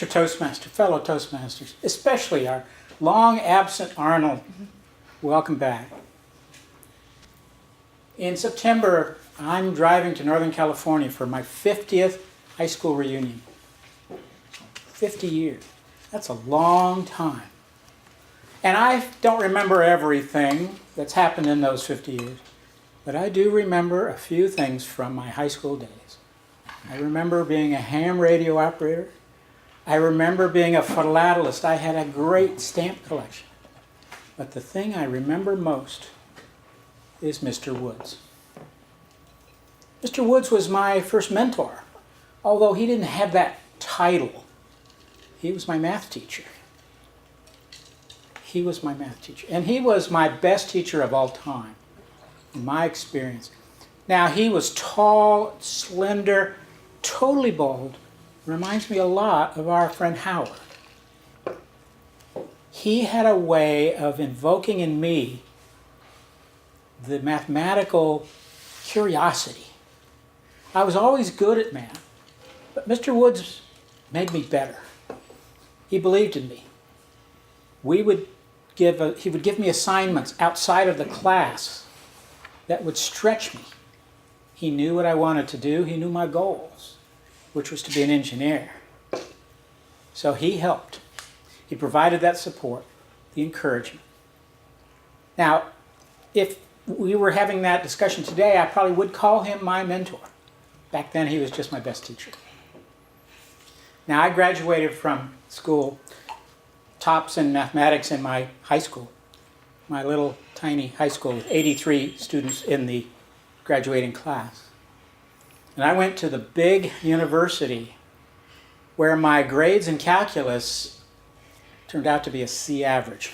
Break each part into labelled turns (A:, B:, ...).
A: Mr. Toastmaster, fellow Toastmasters, especially our long absent Arnold. Welcome back. In September, I'm driving to Northern California for my 50th high school reunion. 50 years. That's a long time. And I don't remember everything that's happened in those 50 years, but I do remember a few things from my high school days. I remember being a ham radio operator. I remember being a philatelist. I had a great stamp collection. But the thing I remember most is Mr. Woods. Mr. Woods was my first mentor, although he didn't have that title. He was my math teacher. He was my math teacher. And he was my best teacher of all time, in my experience. Now, he was tall, slender, totally bald. Reminds me a lot of our friend Howard. He had a way of invoking in me the mathematical curiosity. I was always good at math, but Mr. Woods made me better. He believed in me. He would give me assignments outside of the class that would stretch me. He knew what I wanted to do. He knew my goals, which was to be an engineer. So he helped. He provided that support, the encouragement. Now, if we were having that discussion today, I probably would call him my mentor. Back then, he was just my best teacher. Now, I graduated from school, tops in mathematics in my high school, my little tiny high school with 83 students in the graduating class. And I went to the big university where my grades in calculus turned out to be a C average.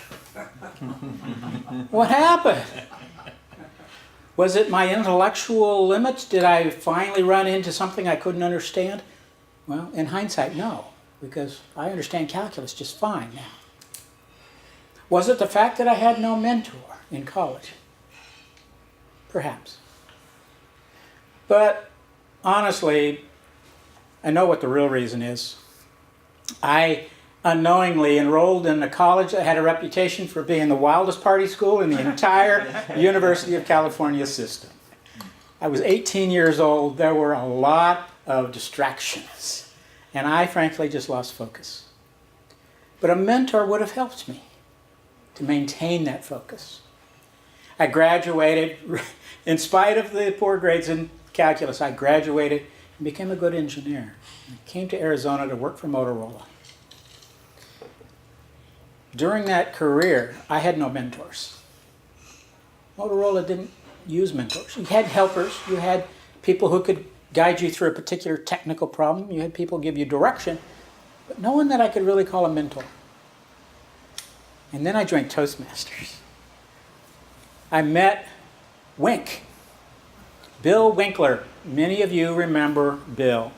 A: What happened? Was it my intellectual limits? Did I finally run into something I couldn't understand? Well, in hindsight, no, because I understand calculus just fine now. Was it the fact that I had no mentor in college? Perhaps. But honestly, I know what the real reason is. I unknowingly enrolled in a college that had a reputation for being the wildest party school in the entire University of California system. I was 18 years old. There were a lot of distractions, and I frankly just lost focus. But a mentor would have helped me to maintain that focus. I graduated, in spite of the poor grades in calculus, I graduated and became a good engineer. I came to Arizona to work for Motorola. During that career, I had no mentors. Motorola didn't use mentors. You had helpers. You had people who could guide you through a particular technical problem. You had people give you direction, but no one that I could really call a mentor. And then I joined Toastmasters. I met Wink, Bill Winkler. Many of you remember Bill.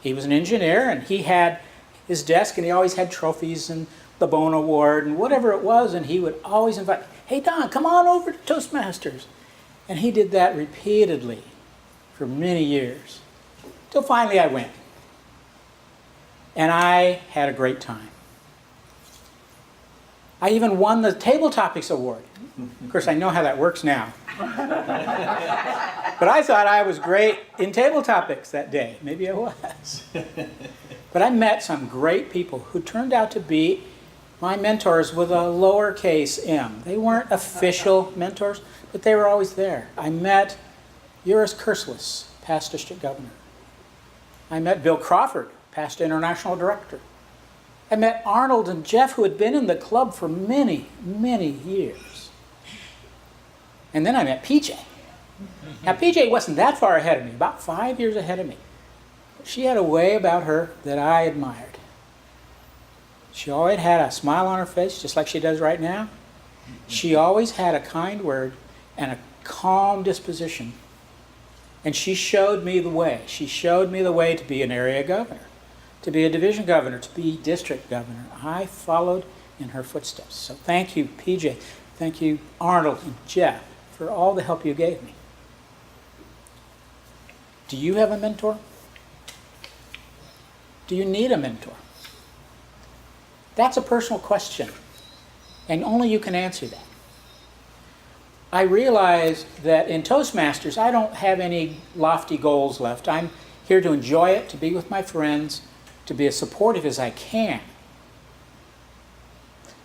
A: He was an engineer, and he had his desk, and he always had trophies and the Bone Award and whatever it was, and he would always invite, hey Don, come on over to Toastmasters. And he did that repeatedly for many years, till finally I went. And I had a great time. I even won the Table Topics Award. Of course, I know how that works now. But I thought I was great in table topics that day. Maybe I was. But I met some great people who turned out to be my mentors with a lowercase m. They weren't official mentors, but they were always there. I met Uris Kerslis, past district governor. I met Bill Crawford, past international director. I met Arnold and Jeff, who had been in the club for many, many years. And then I met PJ. Now, PJ wasn't that far ahead of me, about 5 years ahead of me. But she had a way about her that I admired. She always had a smile on her face, just like she does right now. She always had a kind word and a calm disposition. And she showed me the way. She showed me the way to be an area governor, to be a division governor, to be district governor. I followed in her footsteps. So thank you, PJ. Thank you, Arnold and Jeff, for all the help you gave me. Do you have a mentor? Do you need a mentor? That's a personal question, and only you can answer that. I realize that in Toastmasters, I don't have any lofty goals left. I'm here to enjoy it, to be with my friends, to be as supportive as I can.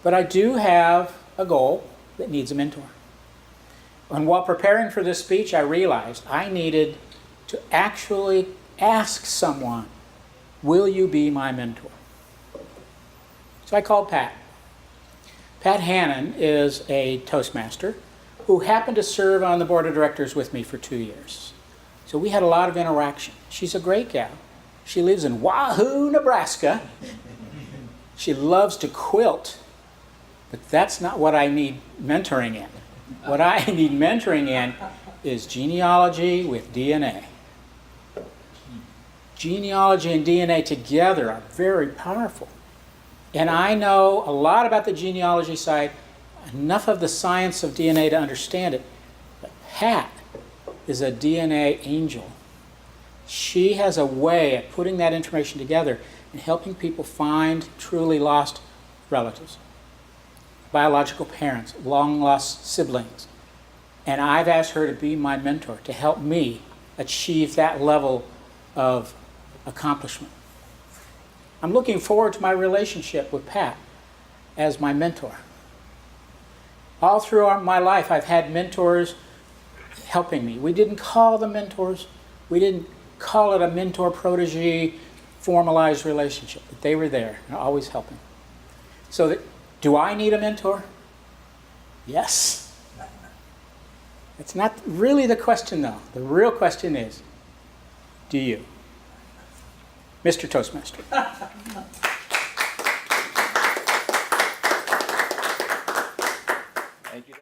A: But I do have a goal that needs a mentor. And while preparing for this speech, I realized I needed to actually ask someone, will you be my mentor? So I called Pat. Pat Hannon is a Toastmaster who happened to serve on the board of directors with me for 2 years. So we had a lot of interaction. She's a great gal. She lives in Wahoo, Nebraska. She loves to quilt, but that's not what I need mentoring in. What I need mentoring in is genealogy with DNA. Genealogy and DNA together are very powerful. And I know a lot about the genealogy side, enough of the science of DNA to understand it. But Pat is a DNA angel. She has a way of putting that information together and helping people find truly lost relatives, biological parents, long-lost siblings. And I've asked her to be my mentor, to help me achieve that level of accomplishment. I'm looking forward to my relationship with Pat as my mentor. All throughout my life, I've had mentors helping me. We didn't call them mentors. We didn't call it a mentor-protege formalized relationship, but they were there and always helping. So do I need a mentor? Yes. That's not really the question, though. The real question is, do you? Mr. Toastmaster.
B: Thank you.